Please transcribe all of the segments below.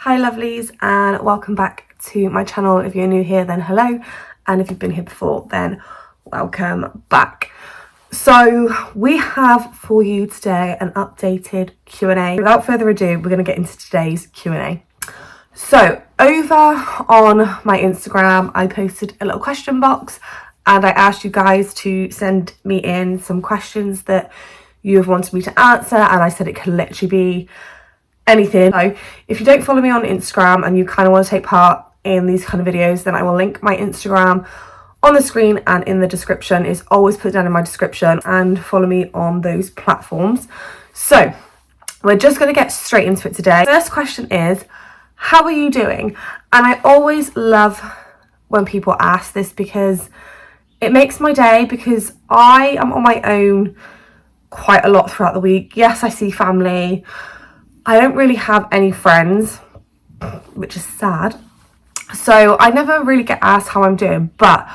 Hi lovelies, and welcome back to my channel. If you're new here, then hello, and if you've been here before, then welcome back. So we have for you today an updated Q&A. Without further ado, we're going to get into today's Q&A. So over on my Instagram, I posted a little question box and I asked you guys to send me in some questions that you have wanted me to answer, and I said it could literally be anything. So if you don't follow me on Instagram and you kind of want to take part in these kind of videos, then I will link my Instagram on the screen and in the description. It's always put down in my description, and follow me on those platforms. So we're just going to get straight into it today. First question is, how are you doing? And I always love when people ask this because it makes my day, because I am on my own quite a lot throughout the week. Yes, I see family. I don't really have any friends, which is sad. So I never really get asked how I'm doing, but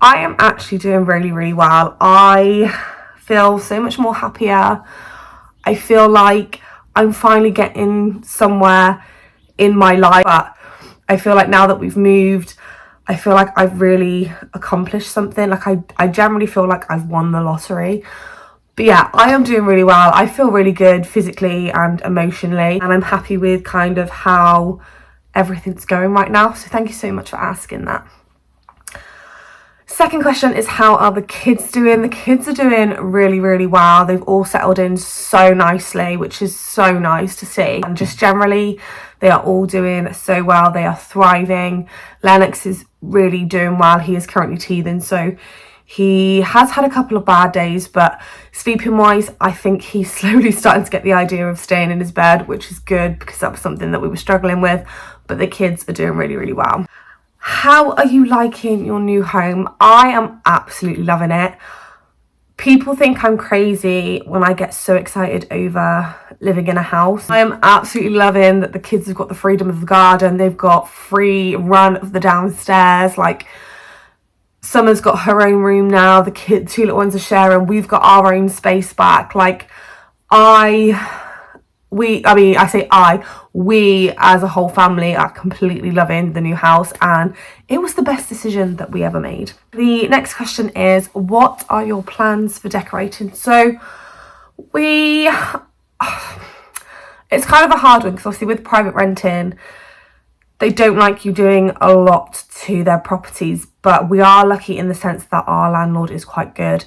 I am actually doing really, really well. I feel so much more happier. I feel like I'm finally getting somewhere in my life. But I feel like now that we've moved, I feel like I've really accomplished something. Like I generally feel like I've won the lottery. But yeah, I am doing really well. I feel really good physically and emotionally, and I'm happy with kind of how everything's going right now. So thank you so much for asking that. Second question is, how are the kids doing? The kids are doing really, really well. They've all settled in so nicely, which is so nice to see. And just generally, they are all doing so well. They are thriving. Lennox is really doing well. He is currently teething, so he has had a couple of bad days, but sleeping wise, I think he's slowly starting to get the idea of staying in his bed, which is good because that was something that we were struggling with. But the kids are doing really, really well. How are you liking your new home? I am absolutely loving it. People think I'm crazy when I get so excited over living in a house. I am absolutely loving that the kids have got the freedom of the garden. They've got free run of the downstairs. Like, Summer's got her own room now. The kids, two little ones, are sharing. We've got our own space back. Like, we as a whole family are completely loving the new house, and it was the best decision that we ever made. The next question is, what are your plans for decorating? So it's kind of a hard one because obviously with private renting, they don't like you doing a lot to their properties, but we are lucky in the sense that our landlord is quite good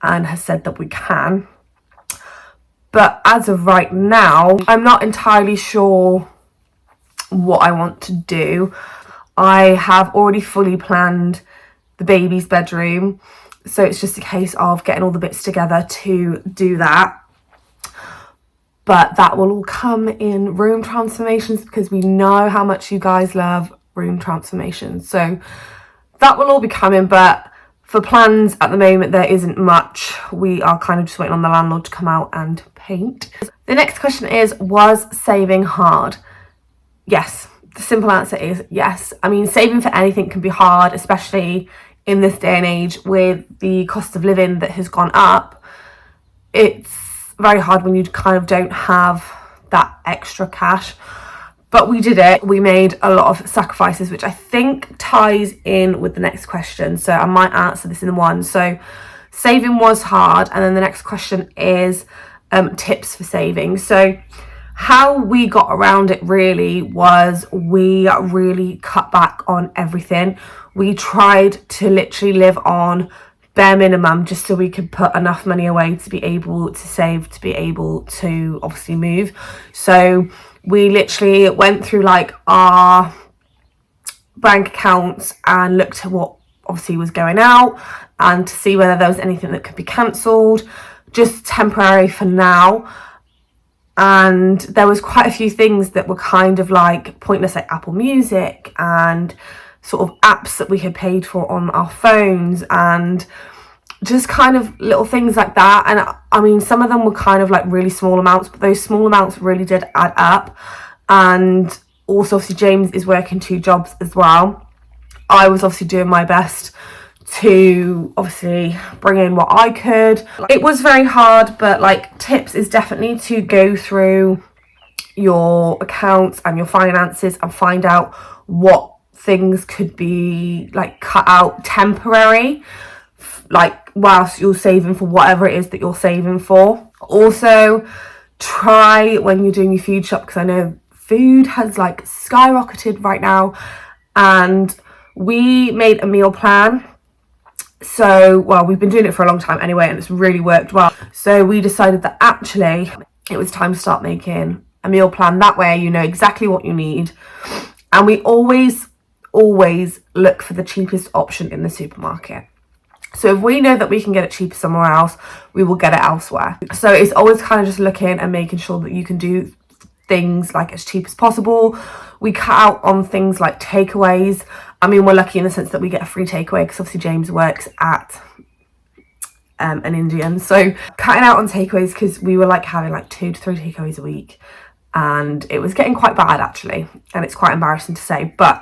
and has said that we can. But as of right now, I'm not entirely sure what I want to do. I have already fully planned the baby's bedroom, so it's just a case of getting all the bits together to do that. But that will all come in room transformations, because we know how much you guys love room transformations. So that will all be coming, but for plans at the moment, there isn't much. We are kind of just waiting on the landlord to come out and paint. The next question is, was saving hard? Yes. The simple answer is yes. I mean, saving for anything can be hard, especially in this day and age with the cost of living that has gone up. It's very hard when you kind of don't have that extra cash, but we did it. We made a lot of sacrifices, which I think ties in with the next question, so I might answer this in one. So saving was hard, and then the next question is tips for saving. So how we got around it really was, we really cut back on everything. We tried to literally live on bare minimum just so we could put enough money away to be able to save, to be able to obviously move. So we literally went through like our bank accounts and looked at what obviously was going out, and to see whether there was anything that could be cancelled, just temporary for now. And there was quite a few things that were kind of like pointless, like Apple Music and sort of apps that we had paid for on our phones, and just kind of little things like that. And I mean, some of them were kind of like really small amounts, but those small amounts really did add up. And also obviously James is working 2 jobs as well. I was obviously doing my best to obviously bring in what I could. It was very hard, but like tips is definitely to go through your accounts and your finances and find out what things could be like cut out temporary, like whilst you're saving for whatever it is that you're saving for. Also, try when you're doing your food shop, because I know food has like skyrocketed right now, and we made a meal plan. So, well, we've been doing it for a long time anyway, and it's really worked well. So we decided that actually it was time to start making a meal plan. That way you know exactly what you need. And we always look for the cheapest option in the supermarket. So if we know that we can get it cheaper somewhere else, we will get it elsewhere. So it's always kind of just looking and making sure that you can do things like as cheap as possible. We cut out on things like takeaways. I mean, we're lucky in the sense that we get a free takeaway because obviously James works at an Indian. So cutting out on takeaways, because we were like having like 2 to 3 takeaways a week, and it was getting quite bad actually, and it's quite embarrassing to say, but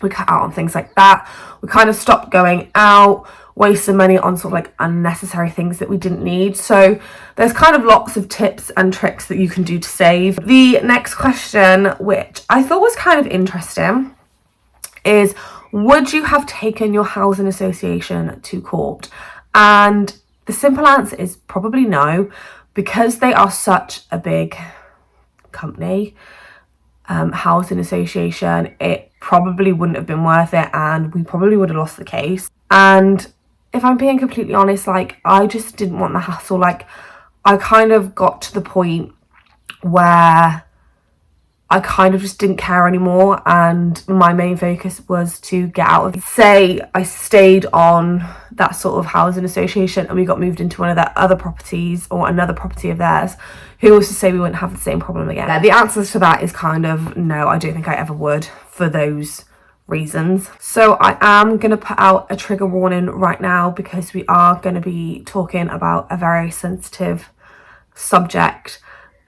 we cut out on things like that. We kind of stopped going out, wasting money on sort of like unnecessary things that we didn't need. So there's kind of lots of tips and tricks that you can do to save. The next question, which I thought was kind of interesting, is would you have taken your housing association to court? And the simple answer is probably no, because they are such a big company, housing association, it probably wouldn't have been worth it, and we probably would have lost the case. And if I'm being completely honest, like, I just didn't want the hassle. Like, I kind of got to the point where I kind of just didn't care anymore, and my main focus was to get out of it. Say I stayed on that sort of housing association and we got moved into one of their other properties, or another property of theirs, who was to say we wouldn't have the same problem again? The answer to that is kind of no, I don't think I ever would, for those reasons. So I am going to put out a trigger warning right now, because we are going to be talking about a very sensitive subject,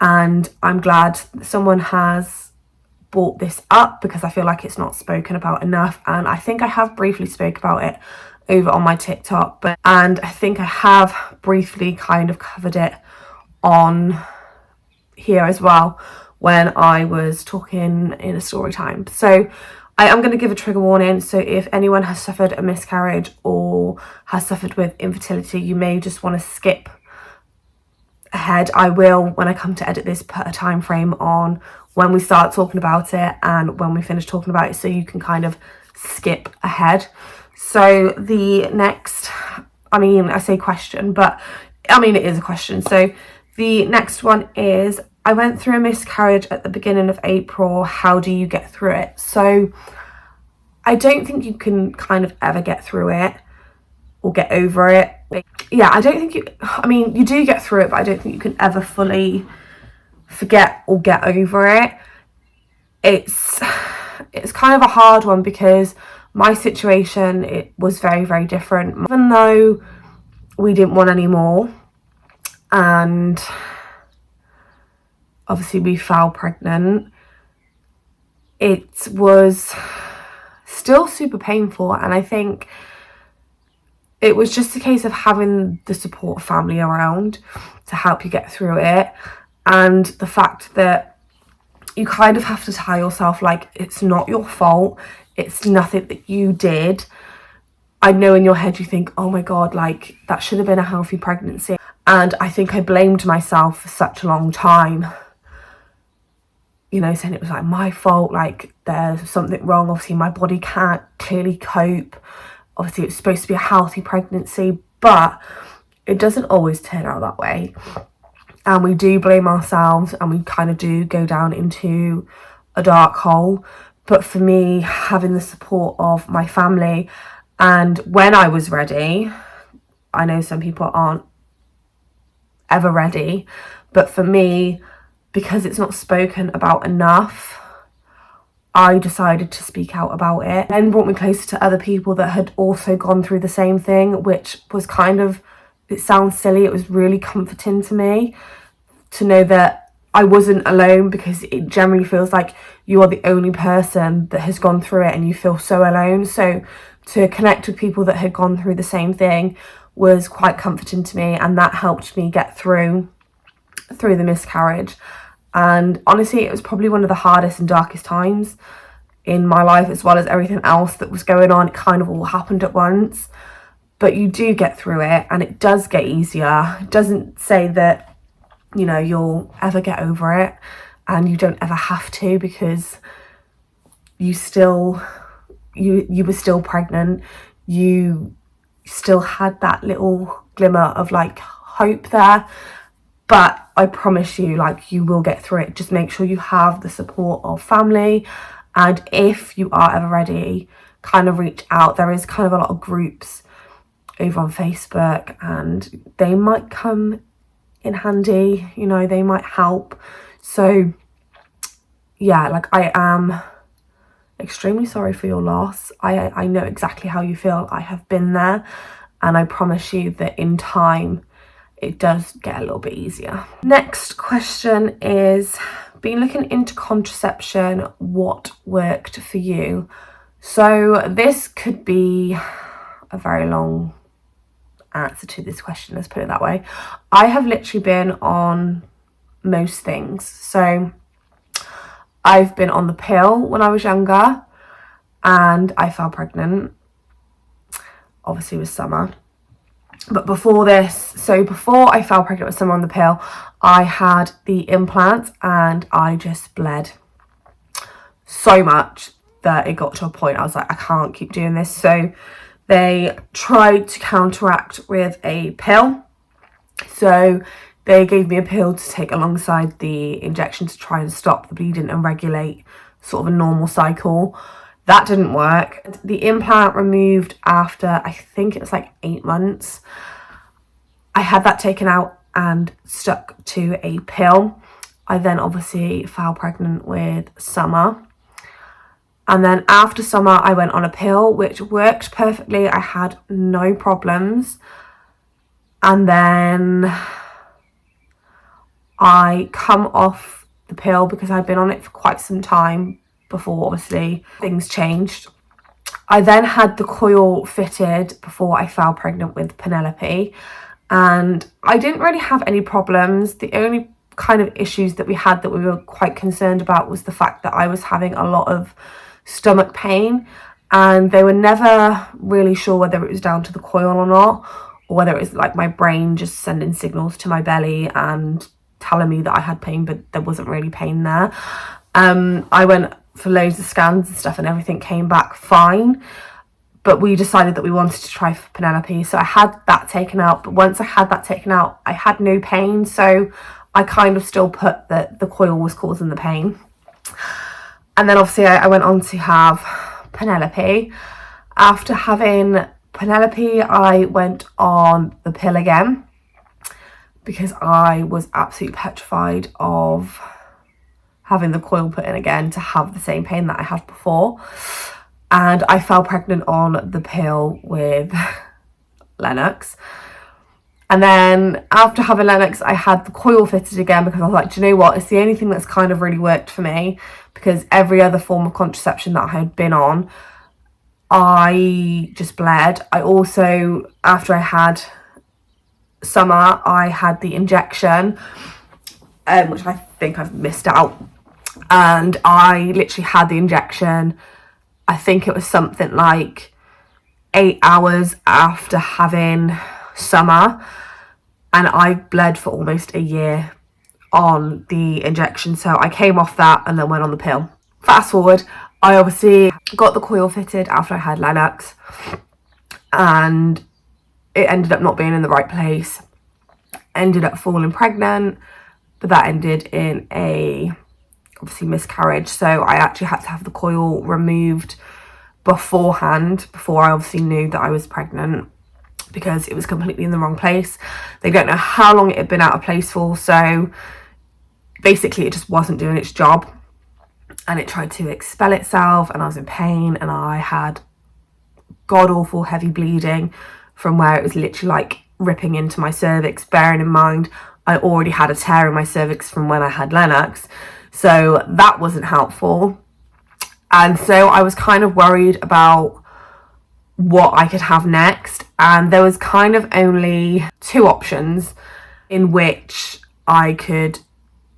and I'm glad someone has brought this up, because I feel like it's not spoken about enough. And I think I have briefly spoke about it over on my TikTok, and I think I have briefly kind of covered it on here as well when I was talking in a story time. So I am going to give a trigger warning. So if anyone has suffered a miscarriage or has suffered with infertility, you may just want to skip ahead. I will, when I come to edit this, put a time frame on when we start talking about it and when we finish talking about it, so you can kind of skip ahead. So the next, I mean, I say question, but I mean, it is a question. So the next one is, I went through a miscarriage at the beginning of April. How do you get through it? So I don't think you can kind of ever get through it or get over it. Yeah, I don't think you, I mean, you do get through it, but I don't think you can ever fully forget or get over it. It's kind of a hard one, because my situation, it was very, very different. Even though we didn't want any more, and obviously we fell pregnant, it was still super painful. And I think it was just a case of having the support of family around to help you get through it, and the fact that you kind of have to tell yourself, like, it's not your fault, it's nothing that you did. I know in your head you think, oh my god, like, that should have been a healthy pregnancy. And I think I blamed myself for such a long time, you know, saying it was like my fault, like there's something wrong, obviously my body can't clearly cope, obviously it's supposed to be a healthy pregnancy, but it doesn't always turn out that way. And we do blame ourselves, and we kind of do go down into a dark hole. But for me, having the support of my family, and when I was ready, I know some people aren't ever ready, but for me, because it's not spoken about enough, I decided to speak out about it, and brought me closer to other people that had also gone through the same thing, which was kind of, it sounds silly, it was really comforting to me to know that I wasn't alone, because it generally feels like you are the only person that has gone through it and you feel so alone. So to connect with people that had gone through the same thing was quite comforting to me, and that helped me get through the miscarriage. And honestly, it was probably one of the hardest and darkest times in my life, as well as everything else that was going on. It kind of all happened at once. But you do get through it, and it does get easier. It doesn't say that, you know, you'll ever get over it, and you don't ever have to, because you were still pregnant. You still had that little glimmer of like hope there. But I promise you, like, you will get through it. Just make sure you have the support of family. And if you are ever ready, kind of reach out. There is kind of a lot of groups over on Facebook, and they might come in handy, you know, they might help. So yeah, like, I am extremely sorry for your loss. I know exactly how you feel. I have been there, and I promise you that in time it does get a little bit easier. Next question is, been looking into contraception, what worked for you? So this could be a very long answer to this question, let's put it that way. I have literally been on most things. So I've been on the pill when I was younger, and I fell pregnant, obviously with Summer. But before this, so before I fell pregnant with Summer on the pill, I had the implants, and I just bled so much that it got to a point I was like, I can't keep doing this. So they tried to counteract with a pill. So they gave me a pill to take alongside the injection to try and stop the bleeding and regulate sort of a normal cycle. That didn't work. The implant removed after, I think it was like 8 months. I had that taken out and stuck to a pill. I then obviously fell pregnant with Summer. And then after Summer, I went on a pill, which worked perfectly. I had no problems. And then I come off the pill because I'd been on it for quite some time before, obviously, things changed. I then had the coil fitted before I fell pregnant with Penelope, and I didn't really have any problems. The only kind of issues that we had that we were quite concerned about was the fact that I was having a lot of stomach pain, and they were never really sure whether it was down to the coil or not, or whether it was like my brain just sending signals to my belly and telling me that I had pain, but there wasn't really pain there. I went for loads of scans and stuff, and everything came back fine, but we decided that we wanted to try for Penelope, so I had that taken out. But once I had that taken out, I had no pain, so I kind of still put that the coil was causing the pain. And then obviously I went on to have Penelope. After having Penelope, I went on the pill again because I was absolutely petrified of having the coil put in again to have the same pain that I had before. And I fell pregnant on the pill with Lennox. And then after having Lennox, I had the coil fitted again because I was like, do you know what? It's the only thing that's kind of really worked for me, because every other form of contraception that I had been on, I just bled. I also, after I had Summer, I had the injection, which I think I've missed out. And I literally had the injection, I think it was something like 8 hours after having Summer, and I bled for almost a year on the injection. So I came off that and then went on the pill. Fast forward, I obviously got the coil fitted after I had Lennox, and it ended up not being in the right place. Ended up falling pregnant, but that ended in a obviously miscarriage. So I actually had to have the coil removed beforehand, before I obviously knew that I was pregnant, because it was completely in the wrong place. They don't know how long it had been out of place for, so basically it just wasn't doing its job, and it tried to expel itself, and I was in pain, and I had god awful heavy bleeding from where it was literally like ripping into my cervix, bearing in mind I already had a tear in my cervix from when I had Lennox, so that wasn't helpful. And so I was kind of worried about what I could have next, and there was kind of only 2 options in which I could,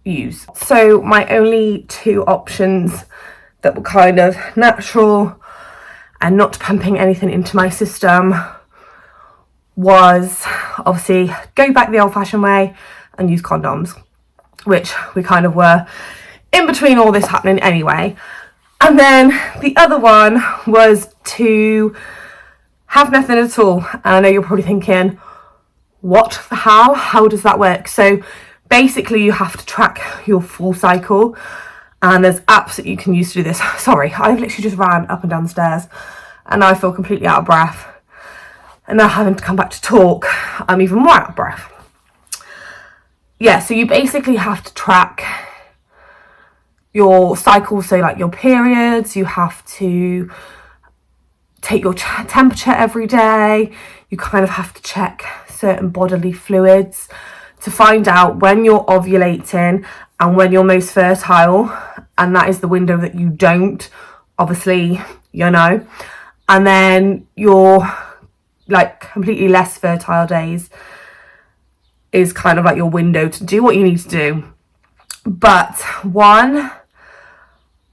use. So my only two options that were kind of natural and not pumping anything into my system was obviously go back the old-fashioned way and use condoms, which we kind of were in between all this happening anyway. And then the other one was to have nothing at all. And I know you're probably thinking, what the hell? How does that work? So basically you have to track your full cycle, and there's apps that you can use to do this. Sorry, I've literally just ran up and down the stairs and I feel completely out of breath. And now having to come back to talk, I'm even more out of breath. Yeah, so you basically have to track your cycle, so like your periods. You have to take your temperature every day. You kind of have to check certain bodily fluids to find out when you're ovulating and when you're most fertile, and that is the window that you don't, obviously, you know. And then your like completely less fertile days is kind of like your window to do what you need to do. But one,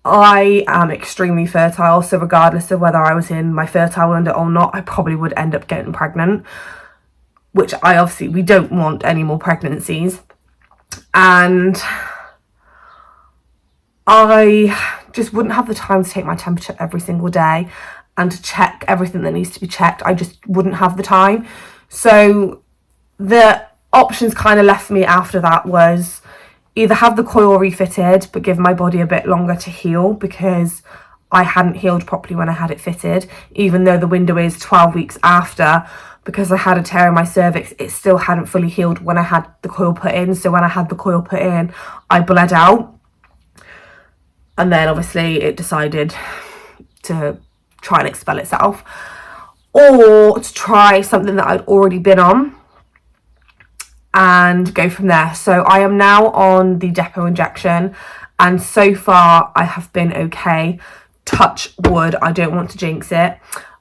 I am extremely fertile, so regardless of whether I was in my fertile window or not, I probably would end up getting pregnant, which we don't want any more pregnancies. And I just wouldn't have the time to take my temperature every single day and to check everything that needs to be checked. I just wouldn't have the time. So the options kind of left me after that was either have the coil refitted but give my body a bit longer to heal, because I hadn't healed properly when I had it fitted, even though the window is 12 weeks after. Because I had a tear in my cervix, it still hadn't fully healed when I had the coil put in. So when I had the coil put in, I bled out, and then obviously it decided to try and expel itself, or to try something that I'd already been on and go from there. So I am now on the depot injection, and so far I have been okay. Touch wood, I don't want to jinx it.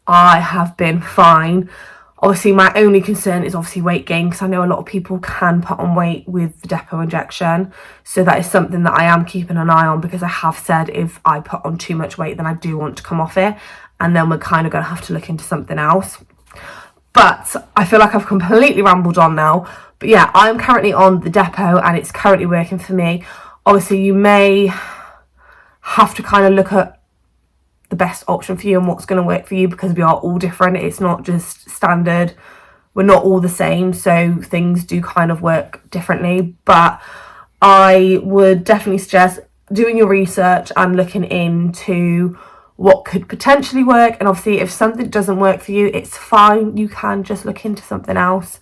I have been fine. Obviously my only concern is obviously weight gain, because I know a lot of people can put on weight with the depot injection. So that is something that I am keeping an eye on, because I have said if I put on too much weight then I do want to come off it, and then we're kind of going to have to look into something else. But I feel like I've completely rambled on now. But yeah, I'm currently on the depot and it's currently working for me. Obviously you may have to kind of look at the best option for you and what's going to work for you, because we are all different. It's not just standard. We're not all the same, so things do kind of work differently. But I would definitely suggest doing your research and looking into what could potentially work. And obviously if something doesn't work for you, it's fine. You can just look into something else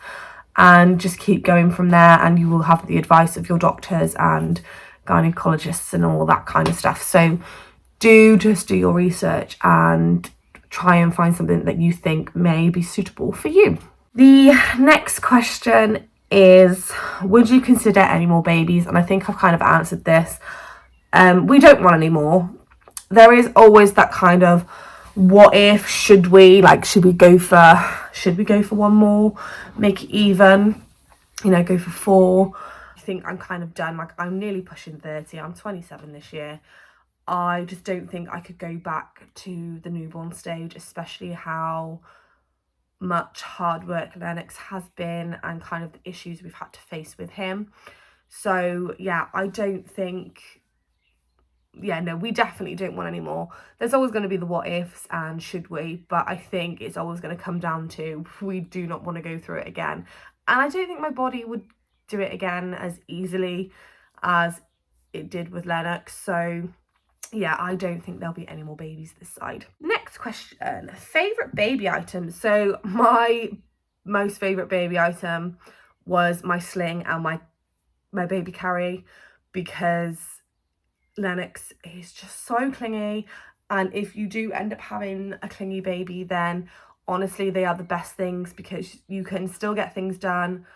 and just keep going from there, and you will have the advice of your doctors and gynecologists and all that kind of stuff. So just do your research and try and find something that you think may be suitable for you. The next question is, would you consider any more babies? And I think I've kind of answered this. We don't want any more. There is always that kind of what if, should we go for one more, make it even, go for 4. I think I'm kind of done. Like, I'm nearly pushing 30. I'm 27 this year. I just don't think I could go back to the newborn stage, especially how much hard work Lennox has been and kind of the issues we've had to face with him. So yeah, I don't think, no, we definitely don't want any more. There's always going to be the what ifs and should we, but I think it's always going to come down to we do not want to go through it again. And I don't think my body would do it again as easily as it did with Lennox. So yeah, I don't think there'll be any more babies this side. Next question, favourite baby item. So my most favourite baby item was my sling and my baby carry, because Lennox is just so clingy, and if you do end up having a clingy baby, then honestly they are the best things, because you can still get things done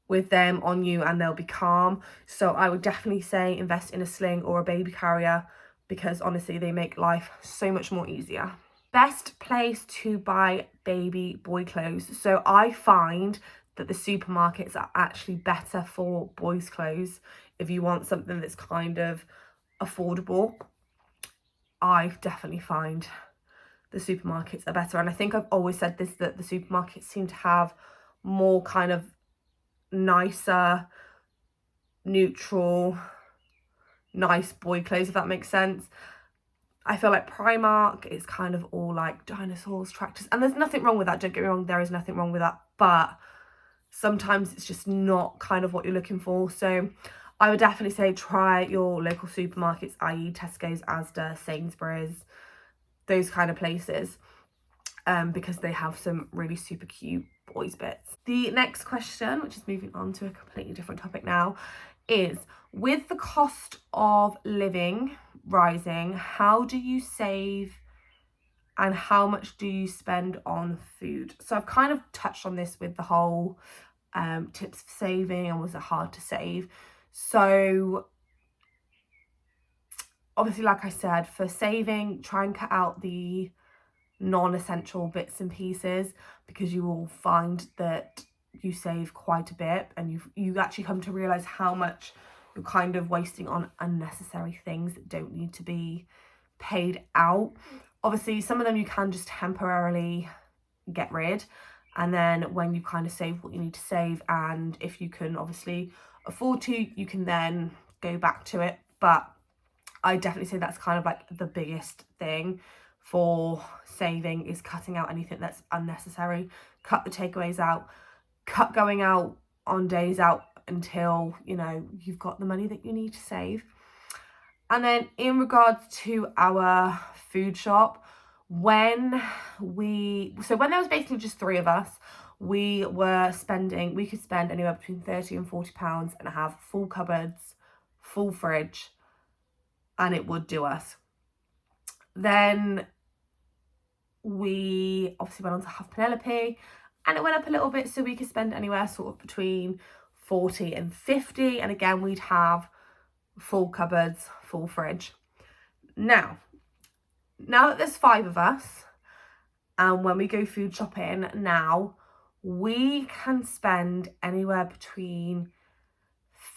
with them on you and they'll be calm. So I would definitely say invest in a sling or a baby carrier, because honestly they make life so much more easier. Best place to buy baby boy clothes. So I find that the supermarkets are actually better for boys' clothes if you want something that's kind of affordable, I definitely find the supermarkets are better. And I think I've always said this, that the supermarkets seem to have more kind of nicer, neutral, nice boy clothes, if that makes sense. I feel like Primark is kind of all like dinosaurs, tractors, and there's nothing wrong with that, don't get me wrong, there is nothing wrong with that, but sometimes it's just not kind of what you're looking for. So I would definitely say try your local supermarkets, i.e. Tesco's, Asda, Sainsbury's, those kind of places, because they have some really super cute boys bits. The next question, which is moving on to a completely different topic now, is with the cost of living rising, how do you save and how much do you spend on food? So I've kind of touched on this with the whole tips for saving and was it hard to save. So obviously, like I said, for saving, try and cut out the non-essential bits and pieces, because you will find that you save quite a bit and you actually come to realize how much you're kind of wasting on unnecessary things that don't need to be paid out. Obviously, some of them you can just temporarily get rid, and then when you kind of save what you need to save, and if you can obviously afford to, you can then go back to it. But I definitely say that's kind of like the biggest thing for saving, is cutting out anything that's unnecessary. Cut the takeaways out, cut going out on days out until, you know, you've got the money that you need to save. And then in regards to our food shop, when there was basically just 3 of us, we could spend anywhere between £30 and £40 and have full cupboards, full fridge, and it would do us. Then we obviously went on to have Penelope, and it went up a little bit, so we could spend anywhere sort of between 40 and 50, and again we'd have full cupboards, full fridge. Now that there's 5 of us, and when we go food shopping now, we can spend anywhere between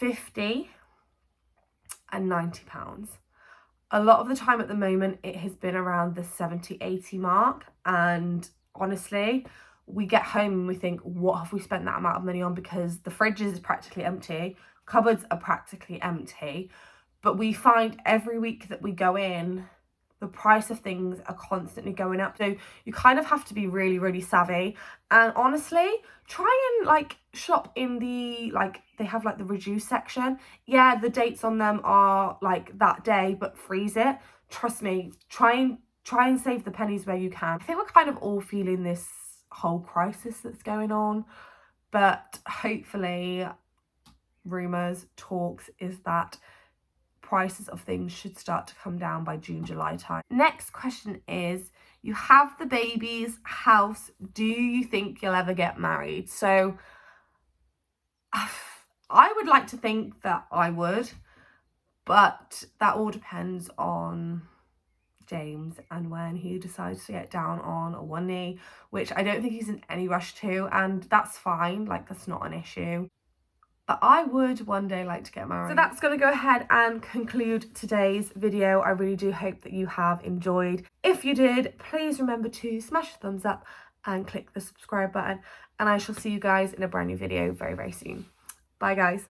£50 and £90. A lot of the time at the moment it has been around the 70-80 mark, and honestly we get home and we think, what have we spent that amount of money on? Because the fridge is practically empty, cupboards are practically empty, but we find every week that we go in, the price of things are constantly going up. So you kind of have to be really, really savvy. And honestly, try and like shop in the, like, they have like the reduced section. Yeah, the dates on them are like that day, but freeze it. Trust me, try and save the pennies where you can. I think we're kind of all feeling this whole crisis that's going on, but hopefully talks is that prices of things should start to come down by June, July time. Next question is, you have the baby's house, do you think you'll ever get married? So I would like to think that I would, but that all depends on James and when he decides to get down on a one knee, which I don't think he's in any rush to, and that's fine, like that's not an issue. But I would one day like to get married. So that's going to go ahead and conclude today's video. I really do hope that you have enjoyed. If you did, please remember to smash the thumbs up and click the subscribe button. And I shall see you guys in a brand new video very, very soon. Bye guys.